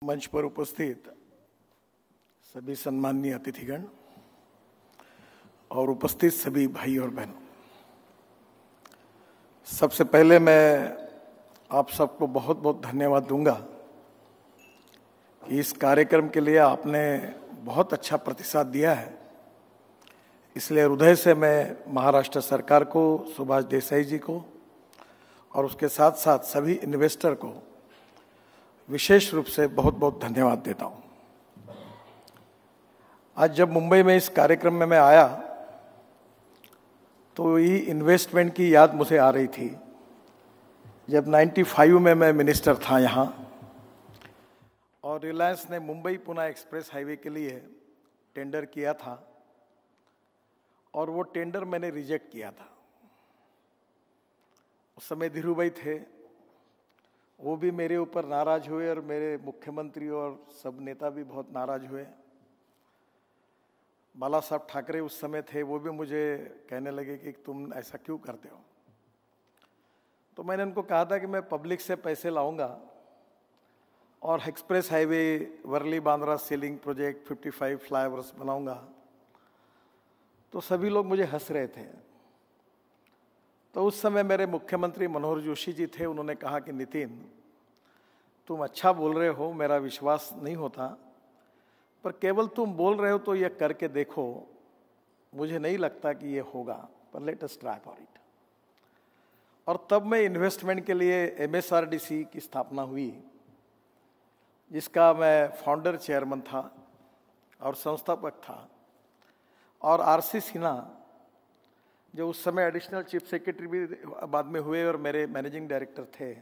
मंच पर उपस्थित सभी सम्माननीय अतिथिगण और उपस्थित सभी भाई और बहनों, सबसे पहले मैं आप सबको बहुत बहुत धन्यवाद दूंगा कि इस कार्यक्रम के लिए आपने बहुत अच्छा प्रतिसाद दिया है। इसलिए हृदय से मैं महाराष्ट्र सरकार को, सुभाष देसाई जी को और उसके साथ साथ सभी इन्वेस्टर को विशेष रूप से बहुत बहुत धन्यवाद देता हूं। आज जब मुंबई में इस कार्यक्रम में मैं आया तो ये इन्वेस्टमेंट की याद मुझे आ रही थी। जब 95 में मैं मिनिस्टर था यहाँ और रिलायंस ने मुंबई पुणे एक्सप्रेस हाईवे के लिए टेंडर किया था और वो टेंडर मैंने रिजेक्ट किया था। उस समय धीरूभाई थे, वो भी मेरे ऊपर नाराज हुए और मेरे मुख्यमंत्री और सब नेता भी बहुत नाराज हुए। बाला साहब ठाकरे उस समय थे, वो भी मुझे कहने लगे कि तुम ऐसा क्यों करते हो। तो मैंने उनको कहा था कि मैं पब्लिक से पैसे लाऊंगा और express highway Worli Bandra sea link project 55 flyovers बनाऊंगा। तो सभी लोग मुझे हंस रहे थे। तो उस समय मेरे मुख्यमंत्री मनोहर जोशी जी थे। उन्होंने कहा कि नितिन, तुम अच्छा बोल रहे हो, मेरा विश्वास नहीं होता, पर केवल तुम बोल रहे हो तो ये करके देखो। मुझे नहीं लगता कि ये होगा, पर let us try for it. और तब मैं इन्वेस्टमेंट के लिए MSRDC की स्थापना हुई, जिसका मैं फाउंडर चेयरमैन था और संस्थापक था। और RC सिन्हा, जो उस समय एडिशनल चीफ सेक्रेटरी भी बाद में हुए और मेरे मैनेजिंग डायरेक्टर थे,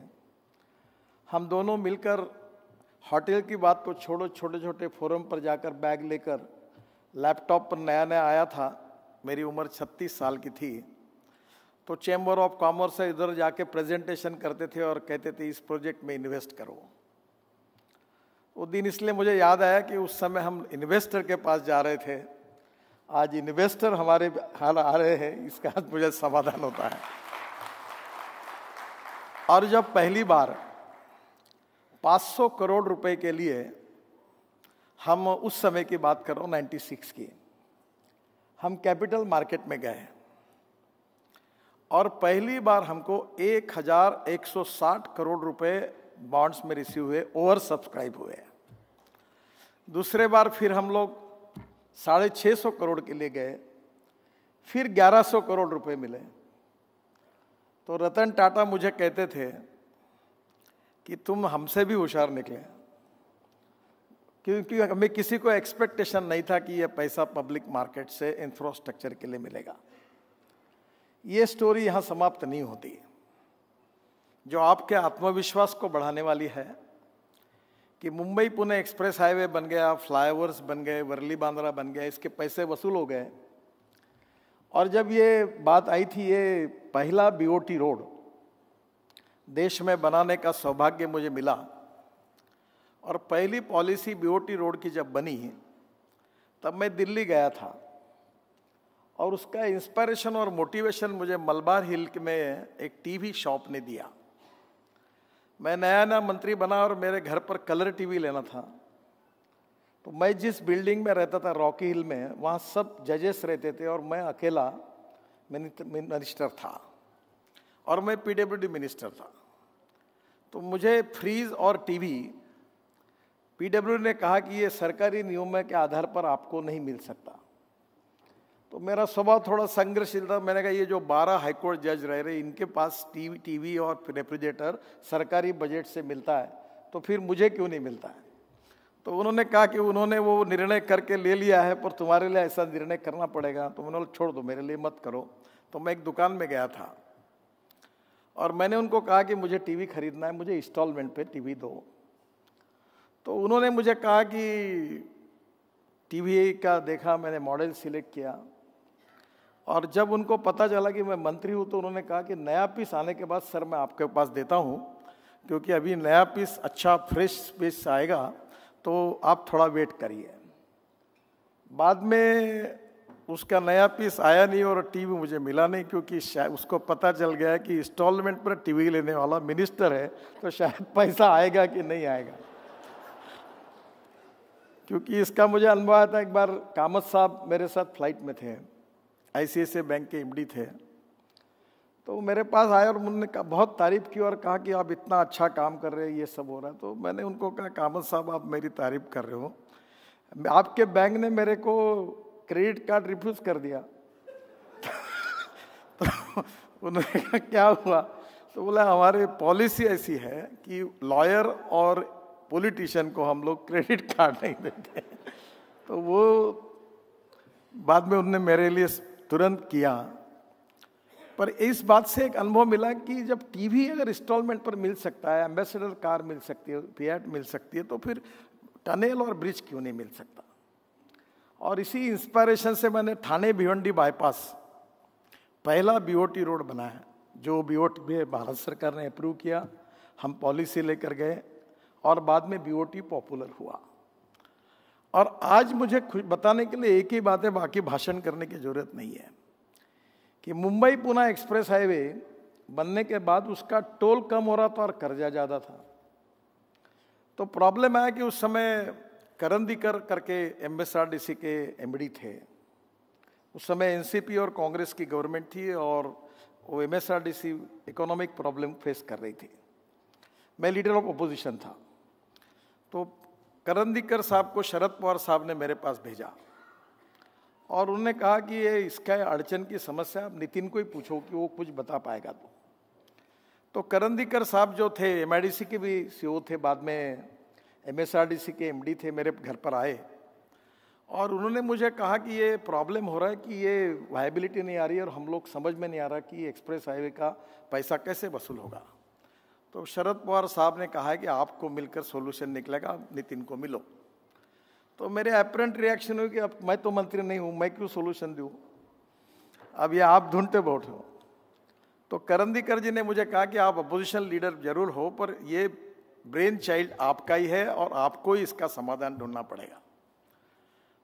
हम दोनों मिलकर होटल की बात को छोड़ो, छोटे छोटे फोरम पर जाकर बैग लेकर, लैपटॉप पर नया नया आया था, मेरी उम्र 36 साल की थी, तो चैम्बर ऑफ कॉमर्स से इधर जाके प्रेजेंटेशन करते थे और कहते थे इस प्रोजेक्ट में इन्वेस्ट करो। वो दिन इसलिए मुझे याद आया कि उस समय हम इन्वेस्टर के पास जा रहे थे, आज इन्वेस्टर हमारे हाल आ रहे हैं, इसका आज मुझे समाधान होता है। और जब पहली बार 500 करोड़ रुपए के लिए, हम उस समय की बात कर रहा हूं 96 की, हम कैपिटल मार्केट में गए और पहली बार हमको 1160 करोड़ रुपए बॉन्ड्स में रिसीव हुए, ओवर सब्सक्राइब हुए। दूसरे बार फिर हम लोग 650 करोड़ के लिए गए, फिर 1100 करोड़ रुपए मिले। तो रतन टाटा मुझे कहते थे कि तुम हमसे भी होशियार निकले, क्योंकि हमें किसी को एक्सपेक्टेशन नहीं था कि यह पैसा पब्लिक मार्केट से इंफ्रास्ट्रक्चर के लिए मिलेगा। ये स्टोरी यहाँ समाप्त नहीं होती। जो आपके आत्मविश्वास को बढ़ाने वाली है कि मुंबई पुणे एक्सप्रेस हाईवे बन गया, फ्लाईओवर्स बन गए, वर्ली बांद्रा बन गया, इसके पैसे वसूल हो गए। और जब ये बात आई थी, ये पहला BOT रोड देश में बनाने का सौभाग्य मुझे मिला और पहली पॉलिसी BOT रोड की जब बनी तब मैं दिल्ली गया था और उसका इंस्पिरेशन और मोटिवेशन मुझे मलबार हिल में एक TV शॉप ने दिया। मैं नया नया मंत्री बना और मेरे घर पर कलर TV लेना था। तो मैं जिस बिल्डिंग में रहता था रॉकी हिल में, वहाँ सब जजेस रहते थे और मैं अकेला मिनिस्टर था और मैं PWD मिनिस्टर था। तो मुझे फ्रीज और TV, PWD ने कहा कि ये सरकारी नियम के आधार पर आपको नहीं मिल सकता। तो मेरा स्वभाव थोड़ा संघर्षशील था। मैंने कहा ये जो 12 हाईकोर्ट जज रह रहे, इनके पास TV और रेफ्रिजरेटर सरकारी बजट से मिलता है, तो फिर मुझे क्यों नहीं मिलता है। तो उन्होंने कहा कि उन्होंने वो निर्णय करके ले लिया है, पर तुम्हारे लिए ऐसा निर्णय करना पड़ेगा। तो उन्होंने छोड़ दो, मेरे लिए मत करो। तो मैं एक दुकान में गया था और मैंने उनको कहा कि मुझे TV खरीदना है, मुझे इंस्टॉलमेंट पे TV दो। तो उन्होंने मुझे कहा कि TV का देखा, मैंने मॉडल सिलेक्ट किया और जब उनको पता चला कि मैं मंत्री हूँ तो उन्होंने कहा कि नया पीस आने के बाद सर मैं आपके पास देता हूँ, क्योंकि अभी नया पीस अच्छा फ्रेश पीस आएगा, तो आप थोड़ा वेट करिए। बाद में उसका नया पीस आया नहीं और TV मुझे मिला नहीं, क्योंकि उसको पता चल गया कि इंस्टॉलमेंट पर TV लेने वाला मिनिस्टर है, तो शायद पैसा आएगा कि नहीं आएगा। क्योंकि इसका मुझे अनुभव आया था। एक बार कामत साहब मेरे साथ फ्लाइट में थे, आईसीआईसीआई बैंक के एमडी थे, तो मेरे पास आए और उन्होंने बहुत तारीफ की और कहा कि आप इतना अच्छा काम कर रहे हैं, ये सब हो रहा है। तो मैंने उनको कहा, कामत साहब आप मेरी तारीफ कर रहे हो, आपके बैंक ने मेरे को क्रेडिट कार्ड रिफ्यूज कर दिया। तो उन्होंने कहा क्या हुआ? तो बोला हमारी पॉलिसी ऐसी है कि लॉयर और पॉलिटिशियन को हम लोग क्रेडिट कार्ड नहीं देते। तो वो बाद में उन्होंने मेरे लिए तुरंत किया। पर इस बात से एक अनुभव मिला कि जब टीवी अगर इंस्टॉलमेंट पर मिल सकता है, एम्बेसडर कार मिल सकती है, फिएट मिल सकती है, तो फिर टनल और ब्रिज क्यों नहीं मिल सकता? और इसी इंस्पायरेशन से मैंने ठाणे भिवंडी बाईपास पहला बीओटी रोड बनाया, जो बीओटी भारत सरकार ने अप्रूव किया, हम पॉलिसी लेकर गए और बाद में बीओटी पॉपुलर हुआ। और आज मुझे बताने के लिए एक ही बात है, बाकी भाषण करने की जरूरत नहीं है, कि मुंबई पुणे एक्सप्रेस हाईवे बनने के बाद उसका टोल कम हो रहा था और कर्जा ज़्यादा था। तो प्रॉब्लम आया कि उस समय करंदीकर करके एमएसआरडीसी के एमडी थे। उस समय एनसीपी और कांग्रेस की गवर्नमेंट थी और वो एमएसआरडीसी इकोनॉमिक प्रॉब्लम फेस कर रही थी। मैं लीडर ऑफ अपोजिशन था। तो करंदीकर साहब को शरद पवार साहब ने मेरे पास भेजा और उन्होंने कहा कि ये इसका अड़चन की समस्या आप नितिन को ही पूछो कि वो कुछ बता पाएगा। तो करंदीकर साहब जो थे, एमआईडीसी के भी सीईओ थे, बाद में एमएसआरडीसी के एमडी थे, मेरे घर पर आए और उन्होंने मुझे कहा कि ये प्रॉब्लम हो रहा है कि ये वायबिलिटी नहीं आ रही है और हम लोग समझ में नहीं आ रहा कि एक्सप्रेस हाईवे का पैसा कैसे वसूल होगा। तो शरद पवार साहब ने कहा है कि आपको मिलकर सॉल्यूशन निकलेगा, नितिन को मिलो। तो मेरे अपरेंट रिएक्शन हुई कि अब मैं तो मंत्री नहीं हूँ, मैं क्यों सॉल्यूशन दूँ, अब ये आप ढूंढते बैठो। तो करंदीकर जी ने मुझे कहा कि आप अपोजिशन लीडर जरूर हो, पर ये ब्रेन चाइल्ड आपका ही है और आपको ही इसका समाधान ढूंढना पड़ेगा।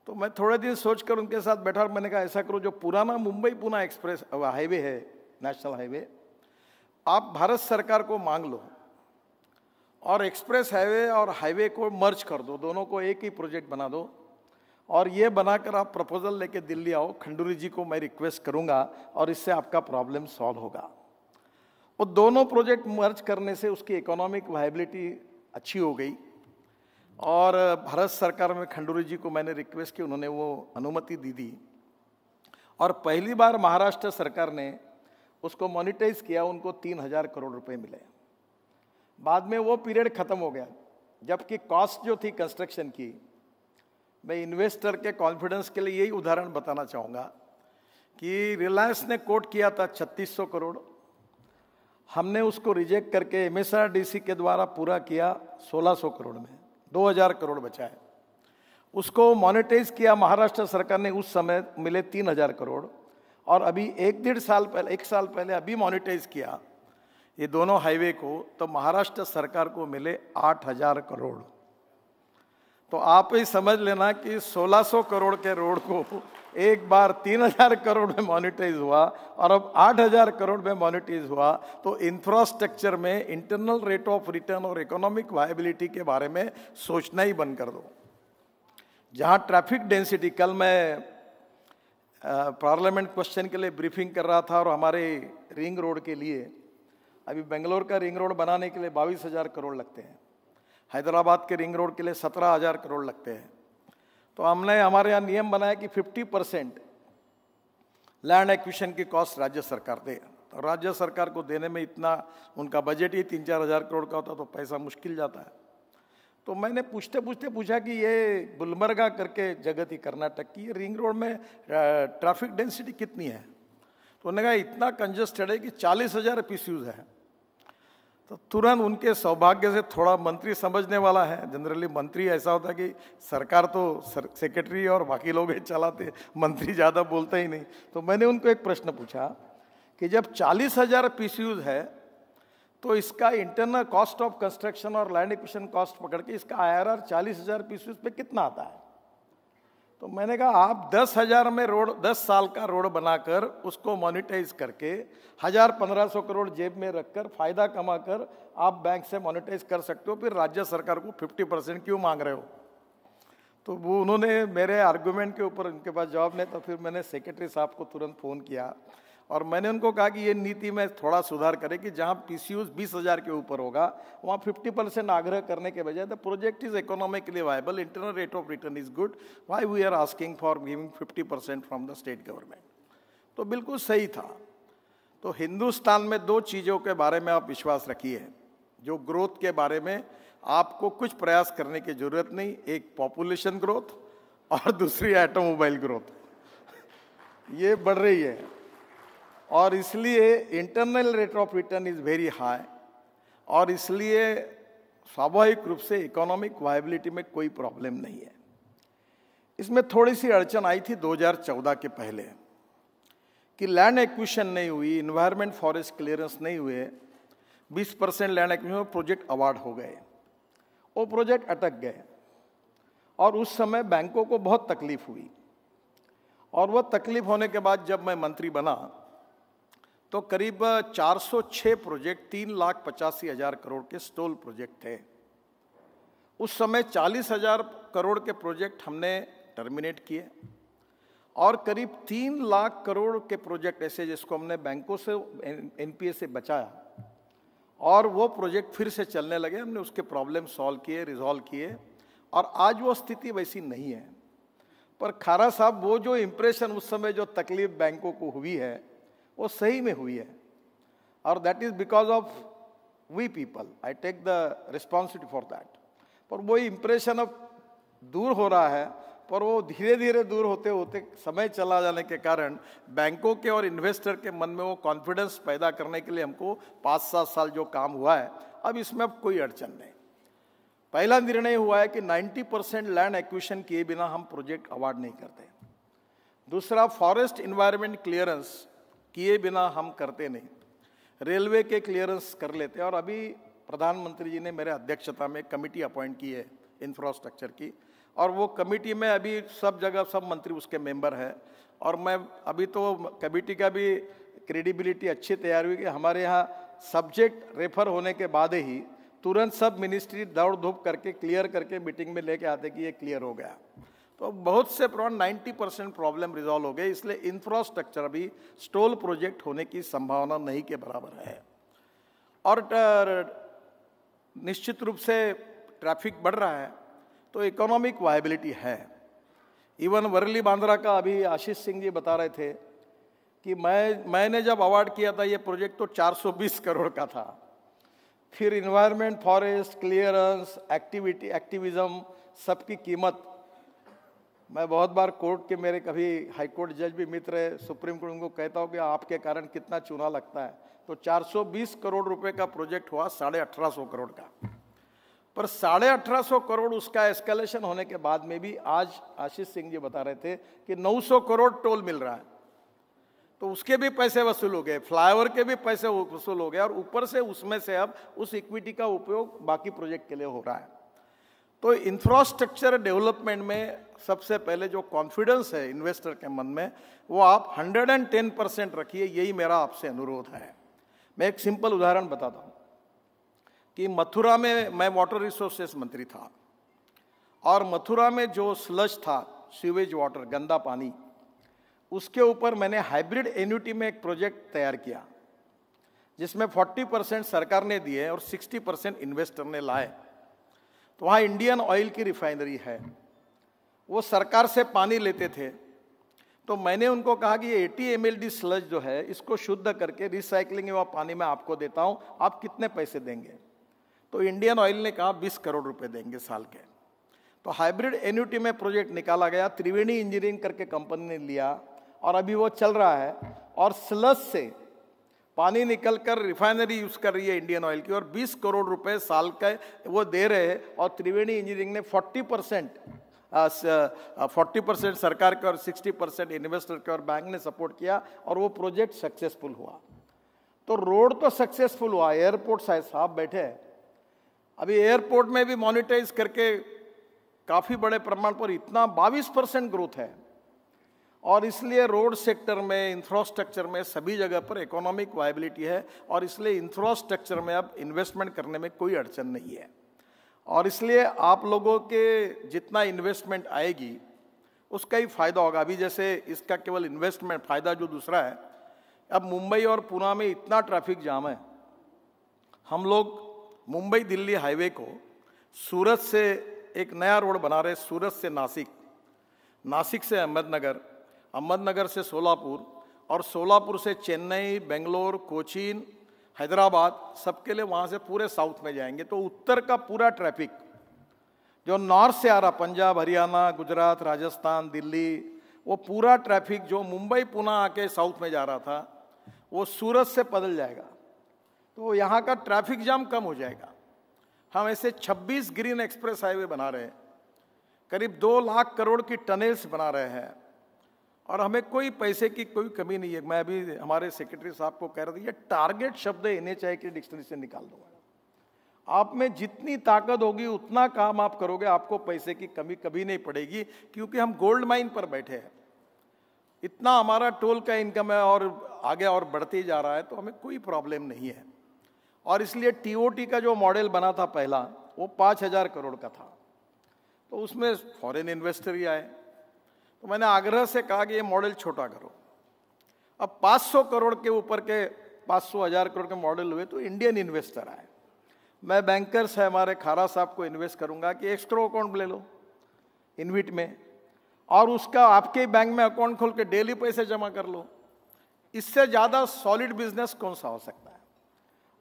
तो मैं थोड़े दिन सोचकर उनके साथ बैठा और मैंने कहा ऐसा करो, जो पुराना मुंबई पुणे एक्सप्रेस हाईवे है, नेशनल हाईवे, आप भारत सरकार को मांग लो और एक्सप्रेस हाईवे और हाईवे को मर्ज कर दो, दोनों को एक ही प्रोजेक्ट बना दो और ये बनाकर आप प्रपोजल लेके दिल्ली आओ। खंडूरी जी को मैं रिक्वेस्ट करूंगा और इससे आपका प्रॉब्लम सॉल्व होगा। वो दोनों प्रोजेक्ट मर्ज करने से उसकी इकोनॉमिक वायबिलिटी अच्छी हो गई और भारत सरकार में खंडूरी जी को मैंने रिक्वेस्ट की, उन्होंने वो अनुमति दी और पहली बार महाराष्ट्र सरकार ने उसको मोनिटाइज किया, उनको 3000 करोड़ रुपए मिले। बाद में वो पीरियड खत्म हो गया, जबकि कॉस्ट जो थी कंस्ट्रक्शन की, मैं इन्वेस्टर के कॉन्फिडेंस के लिए यही उदाहरण बताना चाहूँगा कि रिलायंस ने कोट किया था 3600 करोड़, हमने उसको रिजेक्ट करके एमएसआरडीसी के द्वारा पूरा किया 1600 करोड़ में, 2000 करोड़ बचाए। उसको मोनेटाइज किया महाराष्ट्र सरकार ने, उस समय मिले 3000 करोड़ और अभी एक साल पहले अभी मोनेटाइज किया ये दोनों हाईवे को, तो महाराष्ट्र सरकार को मिले 8000 करोड़। तो आप ही समझ लेना कि 1600 करोड़ के रोड को एक बार 3000 करोड़ में मोनेटाइज हुआ और अब 8000 करोड़ में मोनेटाइज हुआ। तो इंफ्रास्ट्रक्चर में इंटरनल रेट ऑफ रिटर्न और इकोनॉमिक वायबिलिटी के बारे में सोचना ही बंद कर दो। जहां ट्रैफिक डेंसिटी, कल मैं पार्लियामेंट क्वेश्चन के लिए ब्रीफिंग कर रहा था और हमारे रिंग रोड के लिए, अभी बेंगलोर का रिंग रोड बनाने के लिए 22,000 करोड़ लगते हैं, हैदराबाद के रिंग रोड के लिए 17,000 करोड़ लगते हैं। तो हमने हमारे यहाँ नियम बनाया कि 50% लैंड एक्विजिशन की कॉस्ट राज्य सरकार दे। तो राज्य सरकार को देने में इतना, उनका बजट ही 3-4 हज़ार करोड़ का होता तो पैसा मुश्किल जाता है। तो मैंने पूछते पूछते पूछा कि ये गुलमर्गा करके जगह थी कर्नाटक की, ये रिंग रोड में ट्रैफिक डेंसिटी कितनी है? तो उन्होंने कहा इतना कंजस्टेड है कि 40,000 पीसीयूज है। तो तुरंत उनके सौभाग्य से थोड़ा मंत्री समझने वाला है, जनरली मंत्री ऐसा होता है कि सरकार तो सेक्रेटरी और बाकी लोग चलाते, मंत्री ज़्यादा बोलते ही नहीं। तो मैंने उनको एक प्रश्न पूछा कि जब 40,000 पीसीयूज है तो इसका इंटरनल कॉस्ट ऑफ कंस्ट्रक्शन और लैंड एक्विजिशन कॉस्ट पकड़ के इसका आईआरआर 40,000 पीसीयूज पे कितना आता है? तो मैंने कहा आप 10,000 में रोड, 10 साल का रोड बनाकर उसको मोनेटाइज करके 1,000-1,500 करोड़ जेब में रखकर फायदा कमाकर आप बैंक से मोनेटाइज कर सकते हो, फिर राज्य सरकार को 50% क्यों मांग रहे हो? तो तो वो उन्होंने मेरे आर्गुमेंट के ऊपर उनके पास जवाब नहीं, तो फिर मैंने सेक्रेटरी साहब को तुरंत फ़ोन किया और मैंने उनको कहा कि ये नीति में थोड़ा सुधार करें कि जहाँ PCUs 20,000 के ऊपर होगा वहाँ 50% आग्रह करने के बजाय the project is economically viable, internal rate of return is good, why we are asking for giving 50% from the state government. तो बिल्कुल सही था। तो हिंदुस्तान में दो चीज़ों के बारे में आप विश्वास रखिए, जो ग्रोथ के बारे में आपको कुछ प्रयास करने की जरूरत नहीं, एक पॉपुलेशन ग्रोथ और दूसरी ऑटोमोबाइल ग्रोथ। ये बढ़ रही है और इसलिए internal rate of return is very high और इसलिए स्वाभाविक रूप से इकोनॉमिक वायबिलिटी में कोई प्रॉब्लम नहीं है। इसमें थोड़ी सी अड़चन आई थी 2014 के पहले कि लैंड एक्विजिशन नहीं हुई, इन्वायरमेंट फॉरेस्ट क्लियरेंस नहीं हुए, 20% लैंड एक्विजिशन प्रोजेक्ट अवार्ड हो गए, वो प्रोजेक्ट अटक गए और उस समय बैंकों को बहुत तकलीफ हुई। और वह तकलीफ होने के बाद जब मैं मंत्री बना तो करीब 406 प्रोजेक्ट 3,85,000 करोड़ के स्टॉल प्रोजेक्ट थे। उस समय 40,000 करोड़ के प्रोजेक्ट हमने टर्मिनेट किए और करीब 3 लाख करोड़ के प्रोजेक्ट ऐसे जिसको हमने बैंकों से NPA से बचाया और वो प्रोजेक्ट फिर से चलने लगे। हमने उसके प्रॉब्लम सॉल्व किए, रिजॉल्व किए और आज वो स्थिति वैसी नहीं है। पर खारा साहब, वो जो इम्प्रेशन उस समय जो तकलीफ बैंकों को हुई है वो सही में हुई है और that is because of we people, I take the responsibility for that. पर वो इम्प्रेशन अब दूर हो रहा है, पर वो धीरे धीरे दूर होते होते समय चला जाने के कारण बैंकों के और इन्वेस्टर के मन में वो कॉन्फिडेंस पैदा करने के लिए हमको 5-7 साल जो काम हुआ है, अब इसमें अब कोई अड़चन नहीं। पहला निर्णय हुआ है कि 90% लैंड एक्विजिशन किए बिना हम प्रोजेक्ट अवार्ड नहीं करते। दूसरा, फॉरेस्ट इन्वायरमेंट क्लियरेंस किए बिना हम करते नहीं, रेलवे के क्लियरेंस कर लेते। और अभी प्रधानमंत्री जी ने मेरे अध्यक्षता में कमेटी अपॉइंट की है इंफ्रास्ट्रक्चर की, और वो कमेटी में अभी सब जगह सब मंत्री उसके मेंबर है। और मैं अभी तो कमेटी का भी क्रेडिबिलिटी अच्छी तैयार हुई कि हमारे यहाँ सब्जेक्ट रेफर होने के बाद ही तुरंत सब मिनिस्ट्री दौड़ धूप करके क्लियर करके मीटिंग में लेके आते कि ये क्लियर हो गया। तो बहुत से 90% प्रॉब्लम रिजॉल्व हो गए। इसलिए इंफ्रास्ट्रक्चर अभी स्टॉल प्रोजेक्ट होने की संभावना नहीं के बराबर है। और निश्चित रूप से ट्रैफिक बढ़ रहा है तो इकोनॉमिक वायबिलिटी है। इवन वर्ली बांद्रा का अभी आशीष सिंह जी बता रहे थे कि मैंने जब अवार्ड किया था ये प्रोजेक्ट तो 420 करोड़ का था। फिर इन्वायरमेंट, फॉरेस्ट क्लियरेंस, एक्टिविज्म, सबकी कीमत, मैं बहुत बार कोर्ट के, मेरे कभी हाई कोर्ट जज भी मित्र है, सुप्रीम कोर्ट, उनको कहता हूँ कि आपके कारण कितना चूना लगता है। तो 420 करोड़ रुपए का प्रोजेक्ट हुआ 1850 करोड़ का। पर 1850 करोड़ उसका एस्केलेशन होने के बाद में भी आज आशीष सिंह जी बता रहे थे कि 900 करोड़ टोल मिल रहा है, तो उसके भी पैसे वसूल हो गए, फ्लाईओवर के भी पैसे वसूल हो गए और ऊपर से उसमें से अब उस इक्विटी का उपयोग बाकी प्रोजेक्ट के लिए हो रहा है। तो इंफ्रास्ट्रक्चर डेवलपमेंट में सबसे पहले जो कॉन्फिडेंस है इन्वेस्टर के मन में, वो आप 110% रखिए, यही मेरा आपसे अनुरोध है। मैं एक सिंपल उदाहरण बताता हूँ कि मथुरा में मैं वाटर रिसोर्सेस मंत्री था और मथुरा में जो स्लज था, सीवेज वाटर, गंदा पानी, उसके ऊपर मैंने हाइब्रिड एन्युटी में एक प्रोजेक्ट तैयार किया जिसमें 40% सरकार ने दिए और 60% इन्वेस्टर ने लाए। तो वहाँ इंडियन ऑयल की रिफाइनरी है, वो सरकार से पानी लेते थे। तो मैंने उनको कहा कि ये 80 mld स्लज जो है इसको शुद्ध करके रिसाइकलिंग हुआ पानी में आपको देता हूँ, आप कितने पैसे देंगे? तो इंडियन ऑयल ने कहा 20 करोड़ रुपए देंगे साल के। तो हाइब्रिड एन्युटी में प्रोजेक्ट निकाला गया, त्रिवेणी इंजीनियरिंग करके कंपनी ने लिया और अभी वो चल रहा है और स्लज से पानी निकलकर रिफाइनरी यूज कर रही है इंडियन ऑयल की और 20 करोड़ रुपए साल का वो दे रहे हैं। और त्रिवेणी इंजीनियरिंग ने 40% सरकार के और 60% इन्वेस्टर के और बैंक ने सपोर्ट किया और वो प्रोजेक्ट सक्सेसफुल हुआ। तो रोड तो सक्सेसफुल हुआ, एयरपोर्ट साहब बैठे हैं, अभी एयरपोर्ट में भी मॉनिटाइज करके काफी बड़े प्रमाण पर इतना 22% ग्रोथ है। और इसलिए रोड सेक्टर में, इंफ्रास्ट्रक्चर में, सभी जगह पर इकोनॉमिक वायबिलिटी है और इसलिए इंफ्रास्ट्रक्चर में अब इन्वेस्टमेंट करने में कोई अड़चन नहीं है। और इसलिए आप लोगों के जितना इन्वेस्टमेंट आएगी उसका ही फायदा होगा। अभी जैसे इसका केवल इन्वेस्टमेंट फायदा जो दूसरा है, अब मुंबई और पुणे में इतना ट्रैफिक जाम है, हम लोग मुंबई दिल्ली हाईवे को सूरत से एक नया रोड बना रहे, सूरत से नासिक, नासिक से अहमदनगर, अहमदनगर से सोलापुर और सोलापुर से चेन्नई, बेंगलोर, कोचीन, हैदराबाद, सबके लिए वहाँ से पूरे साउथ में जाएंगे। तो उत्तर का पूरा ट्रैफिक जो नॉर्थ से आ रहा, पंजाब, हरियाणा, गुजरात, राजस्थान, दिल्ली, वो पूरा ट्रैफिक जो मुंबई पुणे आके साउथ में जा रहा था वो सूरत से बदल जाएगा। तो यहाँ का ट्रैफिक जाम कम हो जाएगा। हम ऐसे 26 ग्रीन एक्सप्रेस हाईवे बना रहे हैं, करीब 2 लाख करोड़ की टनल्स बना रहे हैं और हमें कोई पैसे की कोई कमी नहीं है। मैं अभी हमारे सेक्रेटरी साहब को कह रहा था, ये टारगेट शब्द NHAI की डिक्शनरी से निकाल दूंगा। आप में जितनी ताकत होगी उतना काम आप करोगे, आपको पैसे की कमी कभी नहीं पड़ेगी, क्योंकि हम गोल्ड माइन पर बैठे हैं। इतना हमारा टोल का इनकम है और आगे और बढ़ते ही जा रहा है, तो हमें कोई प्रॉब्लम नहीं है। और इसलिए TOT का जो मॉडल बना था पहला, वो 5000 करोड़ का था, तो उसमें फॉरेन इन्वेस्टर ही आए। तो मैंने आग्रह से कहा कि ये मॉडल छोटा करो। अब 500 करोड़ के ऊपर के 500,000 करोड़ के मॉडल हुए तो इंडियन इन्वेस्टर आए। मैं बैंकर्स है हमारे खारा साहब को इन्वेस्ट करूंगा कि एस्क्रो अकाउंट ले लो इनविट में, और उसका आपके बैंक में अकाउंट खोल के डेली पैसे जमा कर लो। इससे ज़्यादा सॉलिड बिजनेस कौन सा हो सकता है?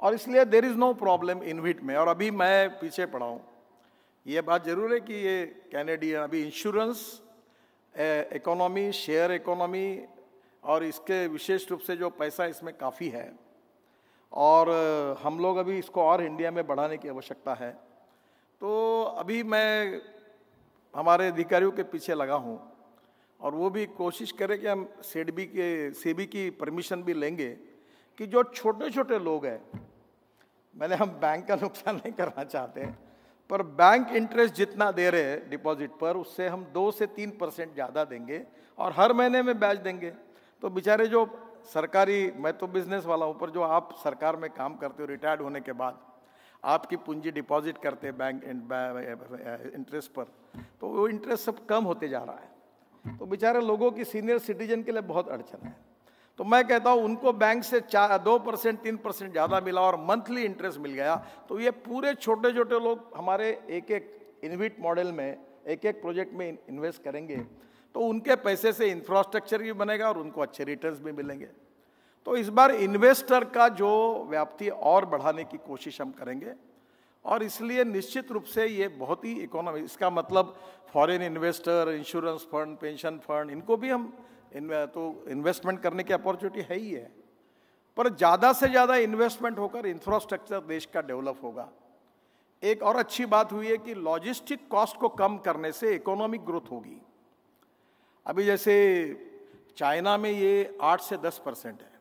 और इसलिए there is no problem InvIT में। और अभी मैं पीछे पड़ा हूँ, ये बात जरूर है कि ये कैनेडियन अभी इंश्योरेंस इकोनॉमी, शेयर इकोनॉमी, और इसके विशेष रूप से जो पैसा इसमें काफ़ी है, और हम लोग अभी इसको और इंडिया में बढ़ाने की आवश्यकता है। तो अभी मैं हमारे अधिकारियों के पीछे लगा हूँ और वो भी कोशिश करें कि हम सेबी की परमिशन भी लेंगे कि जो छोटे छोटे लोग हैं, हम बैंक का नुकसान नहीं करना चाहते, पर बैंक इंटरेस्ट जितना दे रहे हैं डिपॉजिट पर, उससे हम 2 से 3% ज़्यादा देंगे और हर महीने में ब्याज देंगे। तो बेचारे जो सरकारी, मैं तो बिजनेस वाला हूँ, पर जो आप सरकार में काम करते हो रिटायर्ड होने के बाद आपकी पूंजी डिपॉजिट करते हैं बैंक इंटरेस्ट पर, तो वो इंटरेस्ट सब कम होते जा रहा है। तो बेचारे लोगों की, सीनियर सिटीजन के लिए बहुत अड़चन है। तो मैं कहता हूँ उनको बैंक से 2% 3% ज़्यादा मिला और मंथली इंटरेस्ट मिल गया, तो ये पूरे छोटे छोटे लोग हमारे एक इनविट मॉडल में एक प्रोजेक्ट में इन्वेस्ट करेंगे, तो उनके पैसे से इंफ्रास्ट्रक्चर भी बनेगा और उनको अच्छे रिटर्न्स भी मिलेंगे। तो इस बार इन्वेस्टर का जो व्याप्ति और बढ़ाने की कोशिश हम करेंगे, और इसलिए निश्चित रूप से ये बहुत ही इकोनॉमी, इसका मतलब foreign investor, insurance fund, pension fund, इनको भी हम तो इन्वेस्टमेंट करने की अपॉर्चुनिटी है ही है, पर ज़्यादा से ज़्यादा इन्वेस्टमेंट होकर इंफ्रास्ट्रक्चर देश का डेवलप होगा। एक और अच्छी बात हुई है कि लॉजिस्टिक कॉस्ट को कम करने से इकोनॉमिक ग्रोथ होगी। अभी जैसे चाइना में ये 8 से 10% है,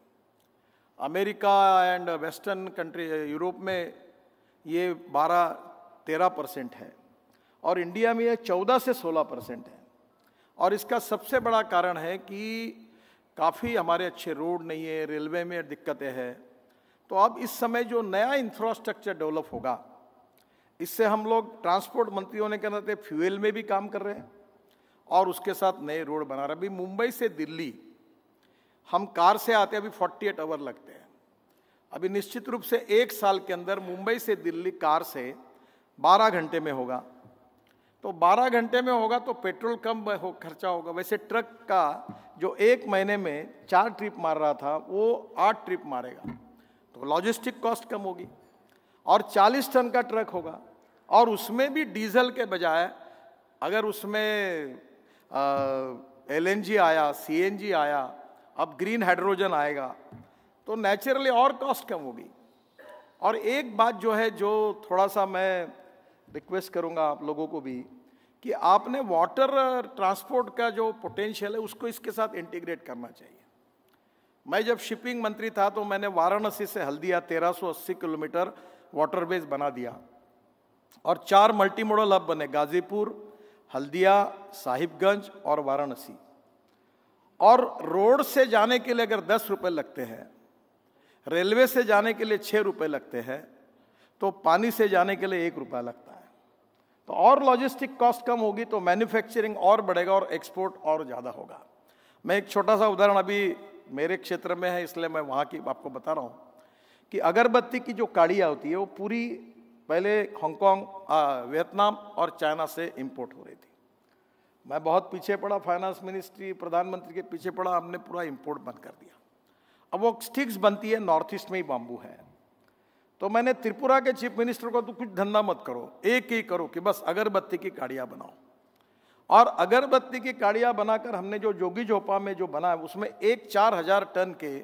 America and western country Europe में ये 12-13% है, और इंडिया में ये 14 से 16% है। और इसका सबसे बड़ा कारण है कि काफ़ी हमारे अच्छे रोड नहीं है, रेलवे में दिक्कतें हैं। तो अब इस समय जो नया इंफ्रास्ट्रक्चर डेवलप होगा, इससे हम लोग ट्रांसपोर्ट मंत्री होने के नाते फ्यूल में भी काम कर रहे हैं और उसके साथ नए रोड बना रहे हैं। अभी मुंबई से दिल्ली हम कार से आते हैं, अभी 48 आवर लगते हैं। अभी निश्चित रूप से 1 साल के अंदर मुंबई से दिल्ली कार से 12 घंटे में होगा। तो 12 घंटे में होगा तो पेट्रोल कम खर्चा होगा। वैसे ट्रक का जो 1 महीने में 4 ट्रिप मार रहा था, वो 8 ट्रिप मारेगा, तो लॉजिस्टिक कॉस्ट कम होगी। और 40 टन का ट्रक होगा, और उसमें भी डीजल के बजाय अगर उसमें LNG आया, CNG आया, अब ग्रीन हाइड्रोजन आएगा, तो नेचुरली और कॉस्ट कम होगी। और एक बात जो है, जो थोड़ा सा मैं रिक्वेस्ट करूंगा आप लोगों को भी, कि आपने वाटर ट्रांसपोर्ट का जो पोटेंशियल है उसको इसके साथ इंटीग्रेट करना चाहिए। मैं जब शिपिंग मंत्री था तो मैंने वाराणसी से हल्दिया 1380 किलोमीटर वाटरवेज बना दिया, और 4 मल्टी मॉडल हब बने, गाजीपुर, हल्दिया, साहिबगंज और वाराणसी। और रोड से जाने के लिए अगर 10 रुपये लगते हैं, रेलवे से जाने के लिए 6 रुपये लगते हैं, तो पानी से जाने के लिए 1 रुपया लगता है। तो और लॉजिस्टिक कॉस्ट कम होगी तो मैन्युफैक्चरिंग और बढ़ेगा और एक्सपोर्ट और ज़्यादा होगा। मैं एक छोटा सा उदाहरण अभी मेरे क्षेत्र में है इसलिए मैं वहाँ की आपको बता रहा हूँ कि अगरबत्ती की जो काड़ियाँ होती है वो पूरी पहले हांगकांग, वियतनाम और चाइना से इंपोर्ट हो रही थी। मैं बहुत पीछे पड़ा, फाइनेंस मिनिस्ट्री, प्रधानमंत्री के पीछे पड़ा, हमने पूरा इंपोर्ट बंद कर दिया। अब वो स्टिक्स बनती है, नॉर्थ ईस्ट में ही बाम्बू है। तो मैंने त्रिपुरा के चीफ मिनिस्टर को, तो कुछ धंधा मत करो, एक ही करो कि बस अगरबत्ती की काड़ियाँ बनाओ। और अगरबत्ती की काड़ियाँ बनाकर हमने जो जोगी जोपा में जो बना है उसमें 4,000 टन के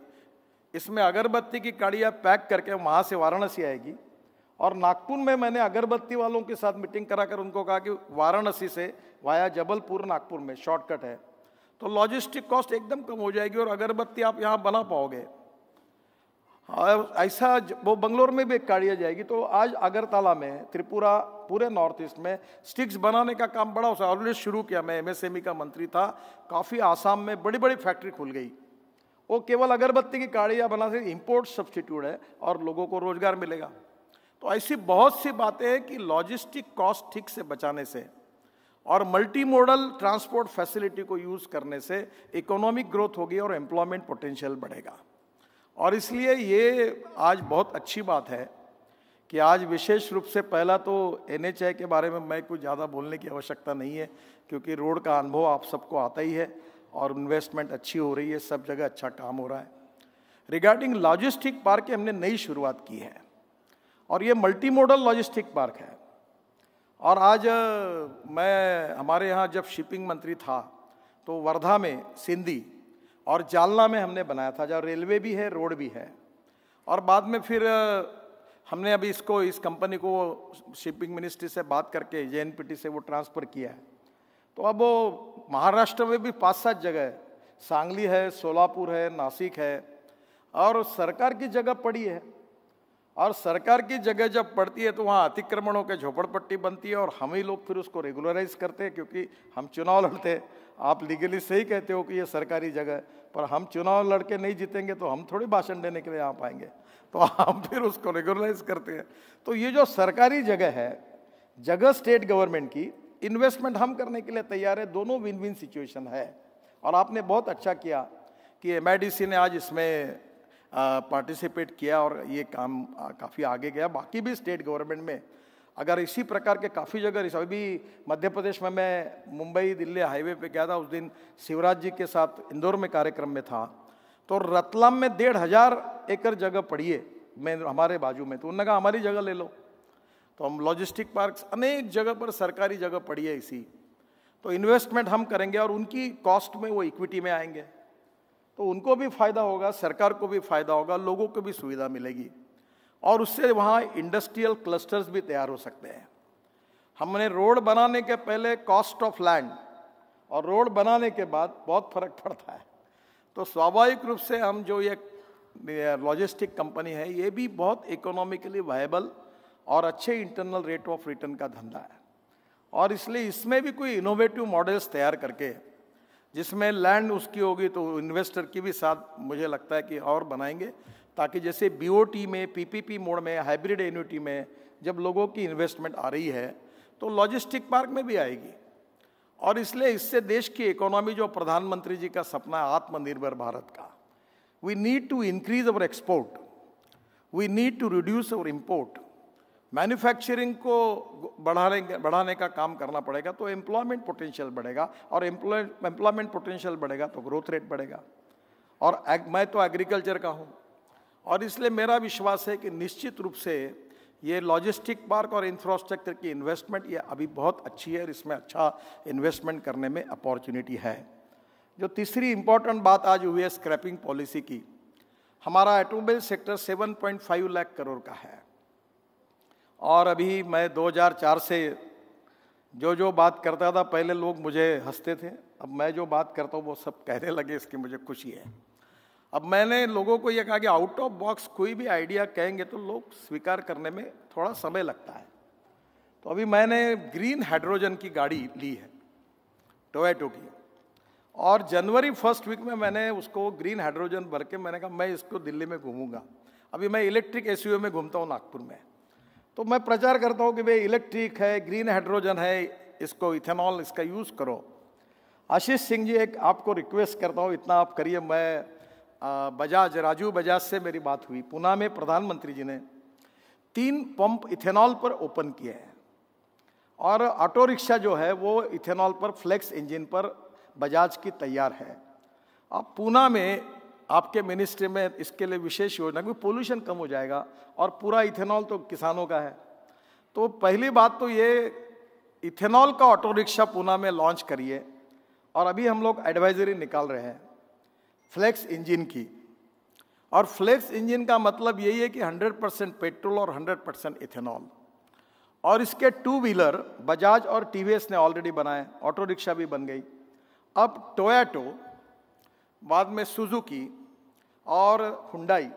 इसमें अगरबत्ती की काड़ियाँ पैक करके वहाँ से वाराणसी आएगी। और नागपुर में मैंने अगरबत्ती वालों के साथ मीटिंग कराकर उनको कहा कि वाराणसी से वाया जबलपुर नागपुर में शॉर्टकट है, तो लॉजिस्टिक कॉस्ट एकदम कम हो जाएगी और अगरबत्ती आप यहाँ बना पाओगे। ऐसा वो बंगलोर में भी एक काड़िया जाएगी। तो आज अगरतला में, त्रिपुरा, पूरे नॉर्थ ईस्ट में स्टिक्स बनाने का काम बड़ा ऑलरेडी शुरू किया। मैं एमएसएमई का मंत्री था, काफ़ी आसाम में बड़ी बड़ी फैक्ट्री खुल गई। वो केवल अगरबत्ती की काड़िया बना से इंपोर्ट सब्स्टिट्यूट है और लोगों को रोजगार मिलेगा। तो ऐसी बहुत सी बातें हैं कि लॉजिस्टिक कॉस्ट ठीक से बचाने से और मल्टी मॉडल ट्रांसपोर्ट फैसिलिटी को यूज़ करने से इकोनॉमिक ग्रोथ होगी और एम्प्लॉयमेंट पोटेंशियल बढ़ेगा। और इसलिए ये आज बहुत अच्छी बात है कि आज विशेष रूप से पहला तो NHAI के बारे में मैं कुछ ज़्यादा बोलने की आवश्यकता नहीं है क्योंकि रोड का अनुभव आप सबको आता ही है और इन्वेस्टमेंट अच्छी हो रही है, सब जगह अच्छा काम हो रहा है। रिगार्डिंग लॉजिस्टिक पार्क की हमने नई शुरुआत की है और ये मल्टी मॉडल लॉजिस्टिक पार्क है। और आज मैं हमारे यहाँ जब शिपिंग मंत्री था तो वर्धा में, सिंधी और जालना में हमने बनाया था, जहाँ रेलवे भी है, रोड भी है। और बाद में फिर हमने अभी इस कंपनी को शिपिंग मिनिस्ट्री से बात करके JNPT से वो ट्रांसफ़र किया है। तो अब वो महाराष्ट्र में भी 5-7 जगह है, सांगली है, सोलापुर है, नासिक है और सरकार की जगह पड़ी है। और सरकार की जगह जब पड़ती है तो वहाँ अतिक्रमणों के झोपड़पट्टी बनती है और हम ही लोग फिर उसको रेगुलराइज करते हैं क्योंकि हम चुनाव लड़ते हैं। आप लीगली सही कहते हो कि ये सरकारी जगह है, पर हम चुनाव लड़के नहीं जीतेंगे तो हम थोड़ी भाषण देने के लिए यहाँ पाएंगे, तो हम फिर उसको रेगुलराइज करते हैं। तो ये जो सरकारी जगह है, जगह स्टेट गवर्नमेंट की, इन्वेस्टमेंट हम करने के लिए तैयार है, दोनों विन विन सिचुएशन है। और आपने बहुत अच्छा किया कि MIDC ने आज इसमें पार्टिसिपेट किया और ये काम काफ़ी आगे गया। बाकी भी स्टेट गवर्नमेंट में अगर इसी प्रकार के काफ़ी जगह, अभी मध्य प्रदेश में मैं मुंबई दिल्ली हाईवे पे गया था, उस दिन शिवराज जी के साथ इंदौर में कार्यक्रम में था, तो रतलाम में 1,500 एकड़ जगह पड़ी है मैं हमारे बाजू में। तो उन्होंने कहा हमारी जगह ले लो। तो हम लॉजिस्टिक पार्क्स अनेक जगह पर सरकारी जगह पड़ी है इसी, तो इन्वेस्टमेंट हम करेंगे और उनकी कॉस्ट में वो इक्विटी में आएंगे, तो उनको भी फायदा होगा, सरकार को भी फायदा होगा, लोगों को भी सुविधा मिलेगी और उससे वहाँ इंडस्ट्रियल क्लस्टर्स भी तैयार हो सकते हैं। हमने रोड बनाने के पहले कॉस्ट ऑफ लैंड और रोड बनाने के बाद बहुत फर्क पड़ता है। तो स्वाभाविक रूप से हम जो ये लॉजिस्टिक कंपनी है, ये भी बहुत इकोनॉमिकली वायबल और अच्छे इंटरनल रेट ऑफ रिटर्न का धंधा है। और इसलिए इसमें भी कोई इनोवेटिव मॉडल्स तैयार करके जिसमें लैंड उसकी होगी तो इन्वेस्टर की भी साथ मुझे लगता है कि और बनाएंगे, ताकि जैसे BOT में, PPP मोड में, हाइब्रिड एन्युटी में जब लोगों की इन्वेस्टमेंट आ रही है तो लॉजिस्टिक पार्क में भी आएगी। और इसलिए इससे देश की इकोनॉमी, जो प्रधानमंत्री जी का सपना है आत्मनिर्भर भारत का, we need to increase our export, we need to reduce our import, manufacturing को बढ़ाने का काम करना पड़ेगा, तो एम्प्लॉयमेंट पोटेंशियल बढ़ेगा और एम्प्लॉयमेंट पोटेंशियल बढ़ेगा तो ग्रोथ रेट बढ़ेगा। और मैं तो एग्रीकल्चर का हूँ और इसलिए मेरा विश्वास है कि निश्चित रूप से ये लॉजिस्टिक पार्क और इंफ्रास्ट्रक्चर की इन्वेस्टमेंट ये अभी बहुत अच्छी है और इसमें अच्छा इन्वेस्टमेंट करने में अपॉर्चुनिटी है। जो तीसरी इंपॉर्टेंट बात आज हुई है स्क्रैपिंग पॉलिसी की, हमारा ऑटोमोबाइल सेक्टर 7.5 लाख करोड़ का है और अभी मैं 2004 से जो बात करता था, पहले लोग मुझे हंसते थे, अब मैं जो बात करता हूँ वो सब कहने लगे, इसकी मुझे खुशी है। अब मैंने लोगों को ये कहा कि आउट ऑफ बॉक्स कोई भी आइडिया कहेंगे तो लोग स्वीकार करने में थोड़ा समय लगता है। तो अभी मैंने ग्रीन हाइड्रोजन की गाड़ी ली है टोयोटा की, और जनवरी 1st वीक में मैंने उसको ग्रीन हाइड्रोजन भर के मैंने कहा मैं इसको दिल्ली में घूमूंगा। अभी मैं इलेक्ट्रिक SUV में घूमता हूँ नागपुर में, तो मैं प्रचार करता हूँ कि भाई इलेक्ट्रिक है, ग्रीन हाइड्रोजन है, इसको इथेनॉल इसका यूज़ करो। आशीष सिंह जी, एक आपको रिक्वेस्ट करता हूँ, इतना आप करिए। मैं राजू बजाज से मेरी बात हुई, पुणे में प्रधानमंत्री जी ने 3 पंप इथेनॉल पर ओपन किए हैं और ऑटो रिक्शा जो है वो इथेनॉल पर फ्लेक्स इंजन पर बजाज की तैयार है। अब पुणे में आपके मिनिस्ट्री में इसके लिए विशेष योजना, क्योंकि पोल्यूशन कम हो जाएगा और पूरा इथेनॉल तो किसानों का है। तो पहली बात तो ये इथेनॉल का ऑटो रिक्शा पुणे में लॉन्च करिए। और अभी हम लोग एडवाइजरी निकाल रहे हैं फ्लेक्स इंजन की, और फ्लेक्स इंजन का मतलब यही है कि 100% पेट्रोल और 100% इथेनॉल। और इसके 2 व्हीलर बजाज और टीवीएस ने ऑलरेडी बनाए, ऑटो रिक्शा भी बन गई। अब टोयोटो, बाद में सुजुकी और हुंडई,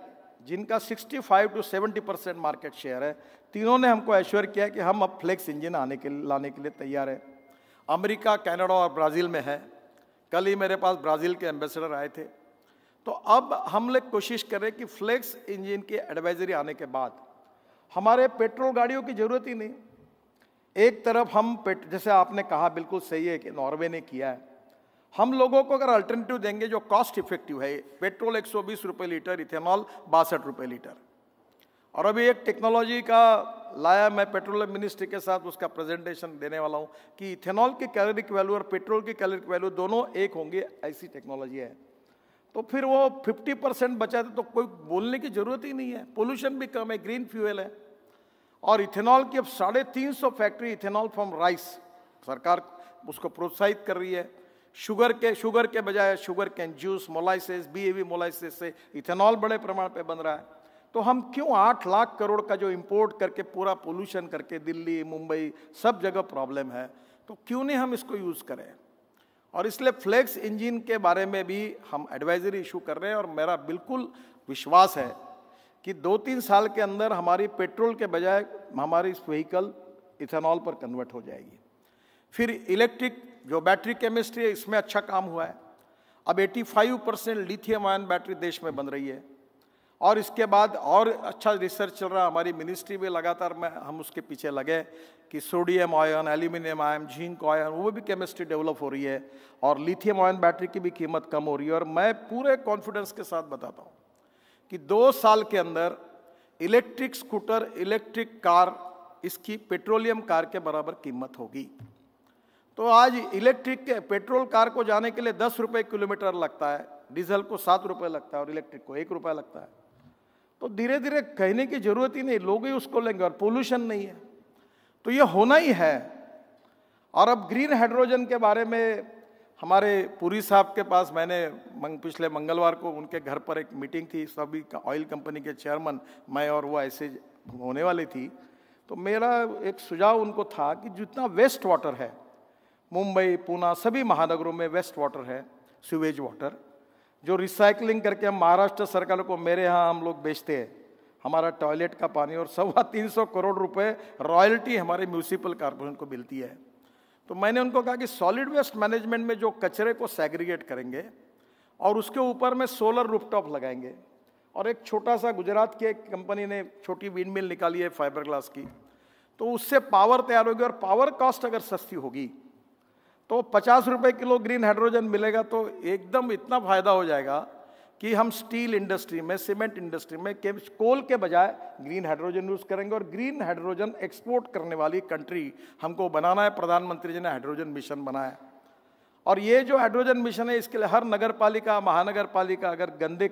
जिनका 65 to 70% मार्केट शेयर है, तीनों ने हमको एश्योर किया कि हम अब फ्लेक्स इंजन लाने के लिए तैयार है। अमेरिका, कनाडा और ब्राज़ील में है। कल ही मेरे पास ब्राज़ील के एम्बेसडर आए थे। तो अब हम लोग कोशिश करें कि फ्लेक्स इंजन की एडवाइजरी आने के बाद हमारे पेट्रोल गाड़ियों की ज़रूरत ही नहीं। एक तरफ हम जैसे आपने कहा, बिल्कुल सही है कि नॉर्वे ने किया है, हम लोगों को अगर अल्टरनेटिव देंगे जो कॉस्ट इफेक्टिव है, पेट्रोल 120 रुपये लीटर, इथेनॉल 62 रुपये लीटर। और अभी एक टेक्नोलॉजी का लाया, मैं पेट्रोलियम मिनिस्ट्री के साथ उसका प्रेजेंटेशन देने वाला हूँ कि इथेनॉल की कैलोरिक वैल्यू और पेट्रोल की कैलोरिक वैल्यू दोनों एक होंगे, ऐसी टेक्नोलॉजी है। तो फिर वो 50% बचा तो कोई बोलने की जरूरत ही नहीं है। पोल्यूशन भी कम है, ग्रीन फ्यूल है। और इथेनॉल की अब 350 फैक्ट्री इथेनॉल फ्रॉम राइस, सरकार उसको प्रोत्साहित कर रही है। शुगर के बजाय sugar cane juice, molasses, बीएवी molasses से इथेनॉल बड़े प्रमाण पे बन रहा है। तो हम क्यों 8 लाख करोड़ का जो इंपोर्ट करके पूरा पोल्यूशन करके, दिल्ली, मुंबई सब जगह प्रॉब्लम है, तो क्यों नहीं हम इसको यूज़ करें। और इसलिए फ्लेक्स इंजन के बारे में भी हम एडवाइजरी इशू कर रहे हैं। और मेरा बिल्कुल विश्वास है कि 2-3 साल के अंदर हमारी पेट्रोल के बजाय हमारी व्हीकल इथेनॉल पर कन्वर्ट हो जाएगी। फिर इलेक्ट्रिक जो बैटरी केमिस्ट्री है, इसमें अच्छा काम हुआ है। अब 85% लिथियम आयन बैटरी देश में बन रही है। और इसके बाद और अच्छा रिसर्च चल रहा है, हमारी मिनिस्ट्री में लगातार हम उसके पीछे लगे कि sodium ion, aluminium ion, zinc ion, वो भी केमिस्ट्री डेवलप हो रही है। और लिथियम आयन बैटरी की भी कीमत कम हो रही है। और मैं पूरे कॉन्फिडेंस के साथ बताता हूँ कि 2 साल के अंदर इलेक्ट्रिक स्कूटर, इलेक्ट्रिक कार, इसकी पेट्रोलियम कार के बराबर कीमत होगी। तो आज इलेक्ट्रिक के पेट्रोल कार को जाने के लिए 10 रुपये किलोमीटर लगता है, डीजल को 7 रुपये लगता है और इलेक्ट्रिक को 1 रुपया लगता है। तो धीरे धीरे कहने की जरूरत ही नहीं, लोग ही उसको लेंगे और पोल्यूशन नहीं है। तो ये होना ही है। और अब ग्रीन हाइड्रोजन के बारे में हमारे पुरी साहब के पास मैंने पिछले मंगलवार को उनके घर पर एक मीटिंग थी, सभी ऑयल कंपनी के चेयरमैन, मैं और वो ऐसे होने वाली थी। तो मेरा एक सुझाव उनको था कि जितना वेस्ट वाटर है, मुंबई, पुणे, सभी महानगरों में वेस्ट वाटर है, सीवेज वाटर, जो रिसाइकलिंग करके हम महाराष्ट्र सरकार को, मेरे यहाँ हम लोग बेचते हैं हमारा टॉयलेट का पानी, और 325 करोड़ रुपए रॉयल्टी हमारे म्यूनिसिपल कॉर्पोरेशन को मिलती है। तो मैंने उनको कहा कि सॉलिड वेस्ट मैनेजमेंट में जो कचरे को सेग्रीगेट करेंगे और उसके ऊपर में सोलर रूफटॉप लगाएंगे। और एक छोटा सा गुजरात की एक कंपनी ने छोटी विंड मिल निकाली है फाइबर ग्लास की, तो उससे पावर तैयार होगी। और पावर कॉस्ट अगर सस्ती होगी तो 50 रुपये किलो ग्रीन हाइड्रोजन मिलेगा, तो एकदम इतना फायदा हो जाएगा कि हम स्टील इंडस्ट्री में, सीमेंट इंडस्ट्री में कोल के बजाय ग्रीन हाइड्रोजन यूज करेंगे। और ग्रीन हाइड्रोजन एक्सपोर्ट करने वाली कंट्री हमको बनाना है। प्रधानमंत्री जी ने हाइड्रोजन मिशन बनाया। और ये जो हाइड्रोजन मिशन है, इसके लिए हर नगर पालिका, महानगर पालिका अगर गंदे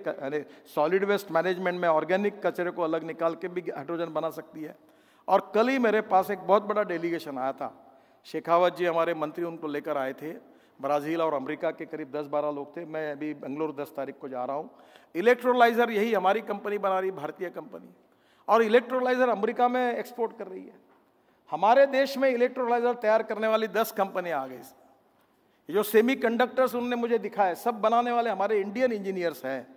सॉलिड वेस्ट मैनेजमेंट में ऑर्गेनिक कचरे को अलग निकाल के भी हाइड्रोजन बना सकती है। और कल ही मेरे पास एक बहुत बड़ा डेलीगेशन आया था, शेखावत जी हमारे मंत्री उनको लेकर आए थे। ब्राज़ील और अमेरिका के करीब 10-12 लोग थे। मैं अभी बेंगलुरु 10 तारीख को जा रहा हूँ। इलेक्ट्रोलाइज़र यही हमारी कंपनी बना रही, भारतीय कंपनी, और इलेक्ट्रोलाइज़र अमेरिका में एक्सपोर्ट कर रही है। हमारे देश में इलेक्ट्रोलाइज़र तैयार करने वाली 10 कंपनियाँ आ गई। जो सेमी कंडक्टर्स उन्होंने मुझे दिखाए, सब बनाने वाले हमारे इंडियन इंजीनियर्स हैं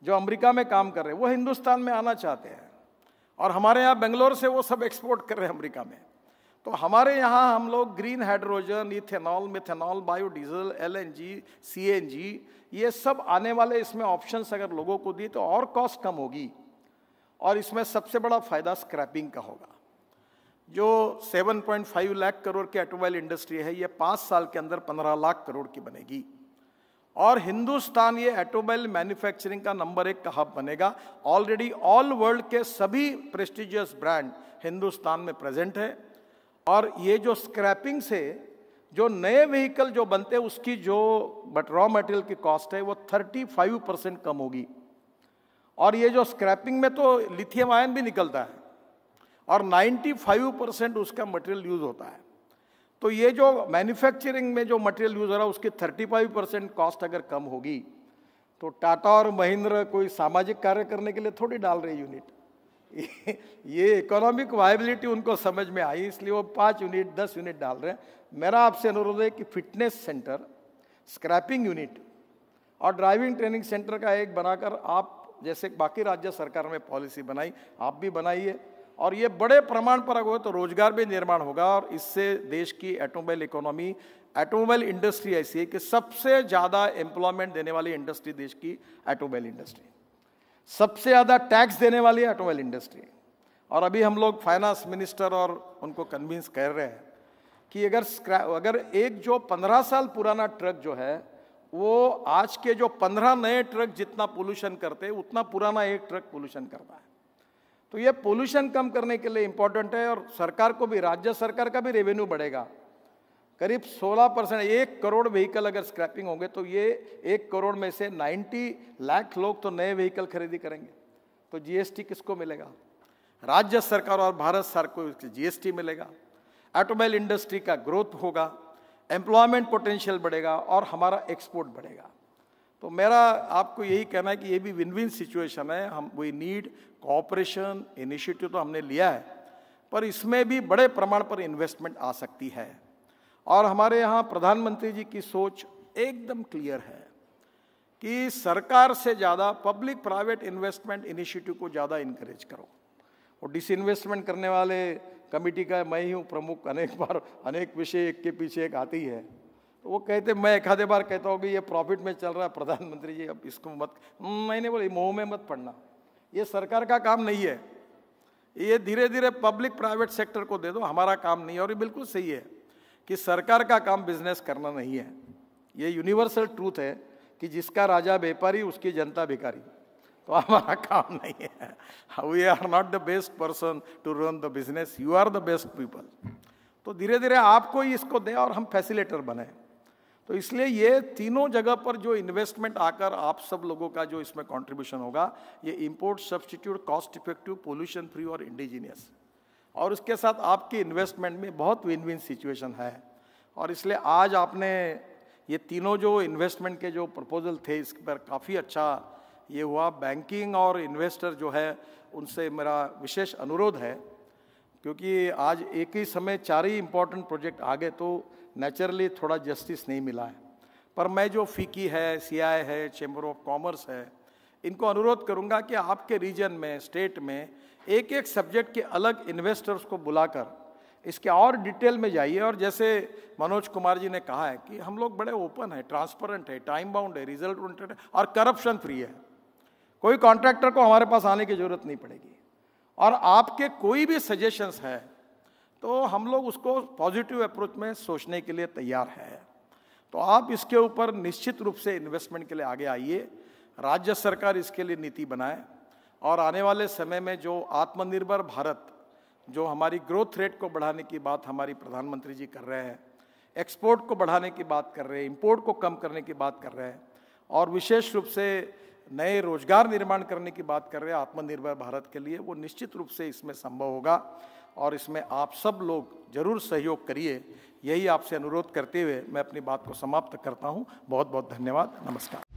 जो अमेरिका में काम कर रहे हैं। वो हिंदुस्तान में आना चाहते हैं और हमारे यहाँ बेंगलोर से वो सब एक्सपोर्ट कर रहे हैं अमेरिका में। तो हमारे यहाँ हम लोग green hydrogen, ethanol, methanol, biodiesel, LNG, CNG, ये सब आने वाले इसमें ऑप्शंस अगर लोगों को दिए तो और कॉस्ट कम होगी। और इसमें सबसे बड़ा फायदा स्क्रैपिंग का होगा। जो 7.5 लाख करोड़ की ऑटोमोबाइल इंडस्ट्री है, ये 5 साल के अंदर 15 लाख करोड़ की बनेगी। और हिंदुस्तान ये ऑटोमोबाइल मैन्युफैक्चरिंग का नंबर 1 का हब बनेगा। ऑलरेडी ऑल वर्ल्ड के सभी प्रेस्टिजियस ब्रांड हिंदुस्तान में प्रेजेंट है। और ये जो स्क्रैपिंग से जो नए व्हीकल जो बनते हैं उसकी जो रॉ मटेरियल की कॉस्ट है वो 35% कम होगी। और ये जो स्क्रैपिंग में तो लिथियम आयन भी निकलता है और 95% उसका मटेरियल यूज होता है। तो ये जो मैन्युफैक्चरिंग में जो मटेरियल यूज हो रहा है उसकी 35% कॉस्ट अगर कम होगी तो टाटा और महिंद्रा कोई सामाजिक कार्य करने के लिए थोड़ी डाल रहे यूनिट। ये इकोनॉमिक वायबिलिटी उनको समझ में आई, इसलिए वो 5 यूनिट 10 यूनिट डाल रहे हैं। मेरा आपसे अनुरोध है कि फिटनेस सेंटर, स्क्रैपिंग यूनिट और ड्राइविंग ट्रेनिंग सेंटर का एक बनाकर आप जैसे बाकी राज्य सरकार में पॉलिसी बनाई, आप भी बनाइए। और ये बड़े प्रमाण पर अगर तो रोजगार भी निर्माण होगा और इससे देश की ऑटोमोबाइल इकोनॉमी, ऑटोमोबाइल इंडस्ट्री ऐसी है कि सबसे ज़्यादा एम्प्लॉयमेंट देने वाली इंडस्ट्री देश की ऑटोमोबाइल इंडस्ट्री, सबसे ज़्यादा टैक्स देने वाली ऑटोमोबाइल इंडस्ट्री। और अभी हम लोग फाइनेंस मिनिस्टर और उनको कन्विंस कर रहे हैं कि अगर एक जो 15 साल पुराना ट्रक जो है वो आज के जो 15 नए ट्रक जितना पोल्यूशन करते हैं उतना पुराना एक ट्रक पोल्यूशन करता है। तो ये पोल्यूशन कम करने के लिए इम्पोर्टेंट है। और सरकार को भी, राज्य सरकार का भी रेवेन्यू बढ़ेगा करीब 16%। 1 करोड़ व्हीकल अगर स्क्रैपिंग होंगे तो ये 1 करोड़ में से 90 लाख लोग तो नए व्हीकल खरीदी करेंगे। तो जीएसटी किसको मिलेगा? राज्य सरकार और भारत सरकार को जीएसटी मिलेगा। ऑटोमोबाइल इंडस्ट्री का ग्रोथ होगा, एम्प्लॉयमेंट पोटेंशियल बढ़ेगा और हमारा एक्सपोर्ट बढ़ेगा। तो मेरा आपको यही कहना है कि ये भी विन विन सिचुएशन है। हम वी नीड कोऑपरेशन, इनिशिएटिव तो हमने लिया है पर इसमें भी बड़े प्रमाण पर इन्वेस्टमेंट आ सकती है। और हमारे यहाँ प्रधानमंत्री जी की सोच एकदम क्लियर है कि सरकार से ज़्यादा पब्लिक प्राइवेट इन्वेस्टमेंट इनिशिएटिव को ज़्यादा इनकरेज करो। और डिसइन्वेस्टमेंट करने वाले कमेटी का मैं ही हूँ प्रमुख, अनेक बार अनेक विषय एक के पीछे एक आती है। तो वो कहते, मैं एक आधे बार कहता हूँ कि ये प्रॉफिट में चल रहा है प्रधानमंत्री जी, अब इसको मत, मैंने बोला मुँह में मत पड़ना, ये सरकार का काम नहीं है, ये धीरे धीरे पब्लिक प्राइवेट सेक्टर को दे दो, हमारा काम नहीं है। और ये बिल्कुल सही है कि सरकार का काम बिजनेस करना नहीं है। ये यूनिवर्सल ट्रूथ है कि जिसका राजा व्यापारी उसकी जनता भिखारी। तो हमारा काम नहीं है। We are not the best person to run the business, you are the best people. तो धीरे धीरे आपको ही इसको दे और हम फैसिलिटेटर बने। तो इसलिए ये तीनों जगह पर जो इन्वेस्टमेंट आकर आप सब लोगों का जो इसमें कंट्रीब्यूशन होगा, ये import substitute, cost effective, pollution free और इंडिजीनियस, और उसके साथ आपकी इन्वेस्टमेंट में बहुत विन विन सिचुएशन है। और इसलिए आज आपने ये तीनों जो इन्वेस्टमेंट के जो प्रपोजल थे इस पर काफ़ी अच्छा ये हुआ। बैंकिंग और इन्वेस्टर जो है उनसे मेरा विशेष अनुरोध है, क्योंकि आज एक ही समय 4 ही इम्पोर्टेंट प्रोजेक्ट आ गए तो नेचुरली थोड़ा जस्टिस नहीं मिला है। पर मैं जो फीकी है, सीआई है, चैम्बर ऑफ कॉमर्स है, इनको अनुरोध करूंगा कि आपके रीजन में, स्टेट में एक एक सब्जेक्ट के अलग इन्वेस्टर्स को बुलाकर इसके और डिटेल में जाइए। और जैसे मनोज कुमार जी ने कहा है कि हम लोग बड़े ओपन है, ट्रांसपेरेंट है, टाइम बाउंड है, रिजल्ट ओरिएंटेड है और करप्शन फ्री है। कोई कॉन्ट्रैक्टर को हमारे पास आने की जरूरत नहीं पड़ेगी। और आपके कोई भी सजेशंस है तो हम लोग उसको पॉजिटिव अप्रोच में सोचने के लिए तैयार है। तो आप इसके ऊपर निश्चित रूप से इन्वेस्टमेंट के लिए आगे आइए। राज्य सरकार इसके लिए नीति बनाए और आने वाले समय में जो आत्मनिर्भर भारत, जो हमारी ग्रोथ रेट को बढ़ाने की बात हमारी प्रधानमंत्री जी कर रहे हैं, एक्सपोर्ट को बढ़ाने की बात कर रहे हैं, इंपोर्ट को कम करने की बात कर रहे हैं और विशेष रूप से नए रोजगार निर्माण करने की बात कर रहे हैं आत्मनिर्भर भारत के लिए, वो निश्चित रूप से इसमें संभव होगा। और इसमें आप सब लोग जरूर सहयोग करिए, यही आपसे अनुरोध करते हुए मैं अपनी बात को समाप्त करता हूँ। बहुत बहुत धन्यवाद, नमस्कार।